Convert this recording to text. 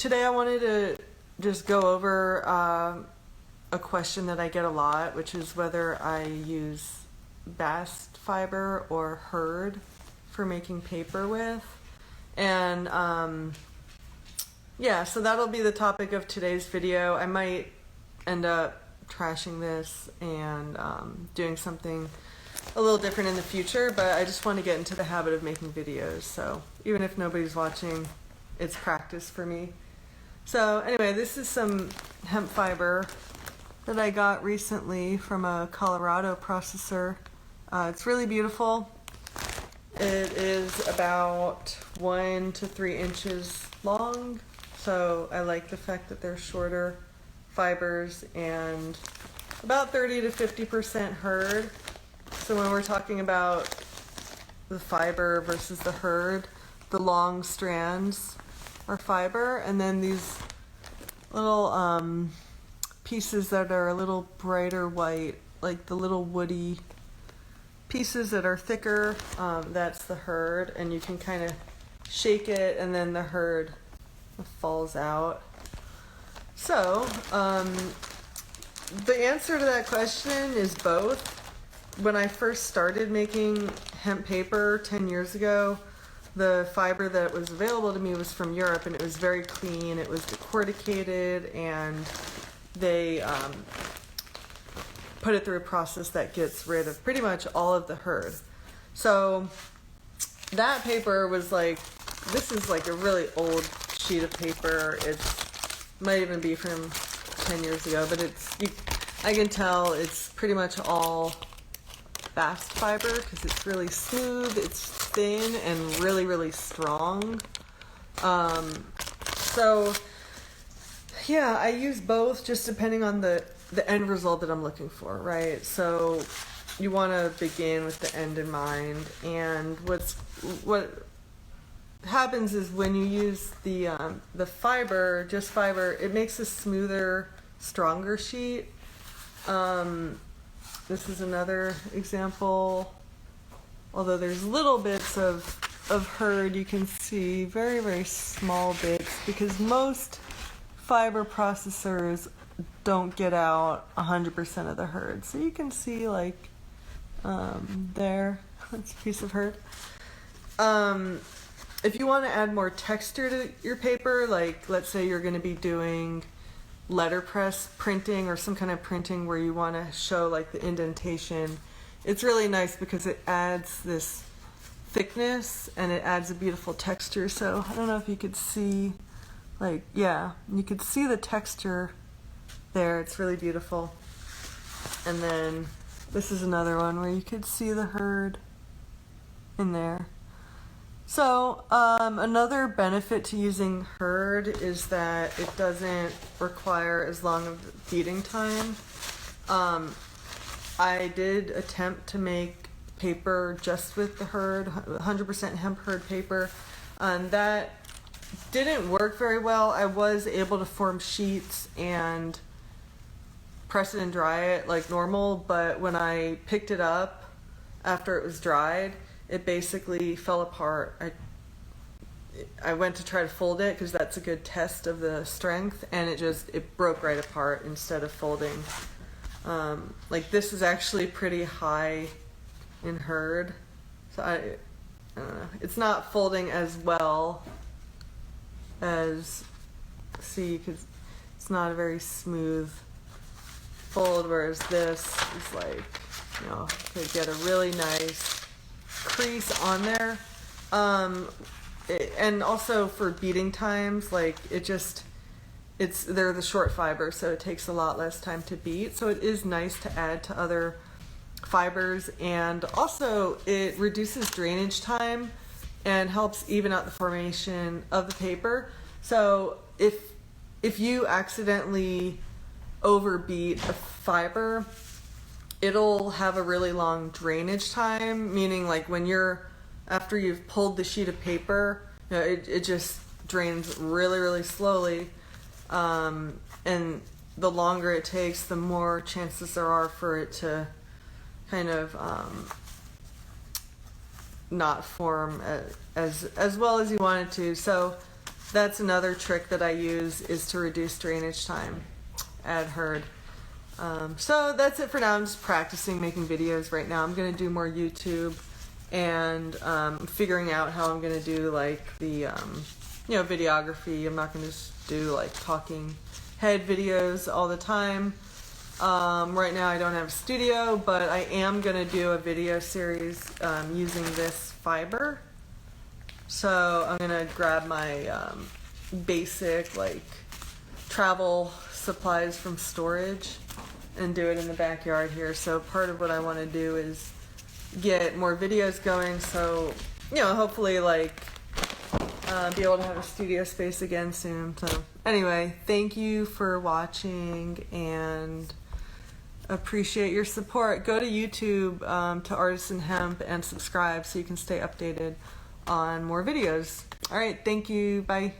Today I wanted to just go over a question that I get a lot, which is whether I use Bast fiber or Hurd for making paper with. And yeah, so that'll be the topic of today's video. I might end up trashing this and doing something a little different in the future, but I just want to get into the habit of making videos. So even if nobody's watching, it's practice for me. So anyway, this is some hemp fiber that I got recently from a Colorado processor. It's really beautiful. It is about 1 to 3 inches long, so I like the fact that they're shorter fibers and about 30 to 50% hurd. So when we're talking about the fiber versus the hurd, the long strands are fiber, and then these little pieces that are a little brighter white, like the little woody pieces that are thicker, that's the hurd, and you can kind of shake it and then the hurd falls out. So the answer to that question is both. When I first started making hemp paper 10 years ago, the fiber that was available to me was from Europe, and it was very clean. It was decorticated, and they put it through a process that gets rid of pretty much all of the hurd. So that paper was like, this is like a really old sheet of paper. It might even be from 10 years ago, but I can tell it's pretty much all Bast fiber because it's really smooth, it's thin, and really, really strong. So yeah, I use both just depending on the end result that I'm looking for, right? So you want to begin with the end in mind, and what happens is when you use the fiber, just fiber, it makes a smoother, stronger sheet. This is another example. Although there's little bits of hurd, you can see very, very small bits because most fiber processors don't get out 100% of the hurd. So you can see like there, that's a piece of hurd. If you want to add more texture to your paper, like let's say you're going to be doing letterpress printing or some kind of printing where you want to show like the indentation, it's really nice because it adds this thickness and it adds a beautiful texture. So I don't know if you could see, like, yeah, you could see the texture there. It's really beautiful. And then this is another one where you could see the hurd in there. So another benefit to using hurd is that it doesn't require as long of beating time. I did attempt to make paper just with the hurd, 100% hemp hurd paper. That didn't work very well. I was able to form sheets and press it and dry it like normal, but when I picked it up after it was dried, it basically fell apart. I went to try to fold it because that's a good test of the strength, and it broke right apart instead of folding. Like this is actually pretty high in hurd, so I don't know. It's not folding as well as, see, because it's not a very smooth fold, whereas this is like, you know, could get a really nice crease on there. And also for beating times, like they're the short fiber, so it takes a lot less time to beat. So it is nice to add to other fibers, and also it reduces drainage time and helps even out the formation of the paper. So if you accidentally overbeat a fiber, it'll have a really long drainage time, meaning like after you've pulled the sheet of paper, you know, it just drains really, really slowly. And the longer it takes, the more chances there are for it to kind of not form as well as you want it to. So that's another trick that I use, is to reduce drainage time at Hurd. So that's it for now. I'm just practicing making videos right now. I'm going to do more YouTube, and figuring out how I'm going to do like the videography. I'm not going to just do like talking head videos all the time. Right now I don't have a studio, but I am going to do a video series using this fiber. So I'm going to grab my basic like travel supplies from storage and do it in the backyard here. So part of what I want to do is get more videos going, so hopefully like be able to have a studio space again soon. So anyway, thank you for watching and appreciate your support. Go to YouTube to Artisan Hemp and subscribe so you can stay updated on more videos. All right, thank you. Bye.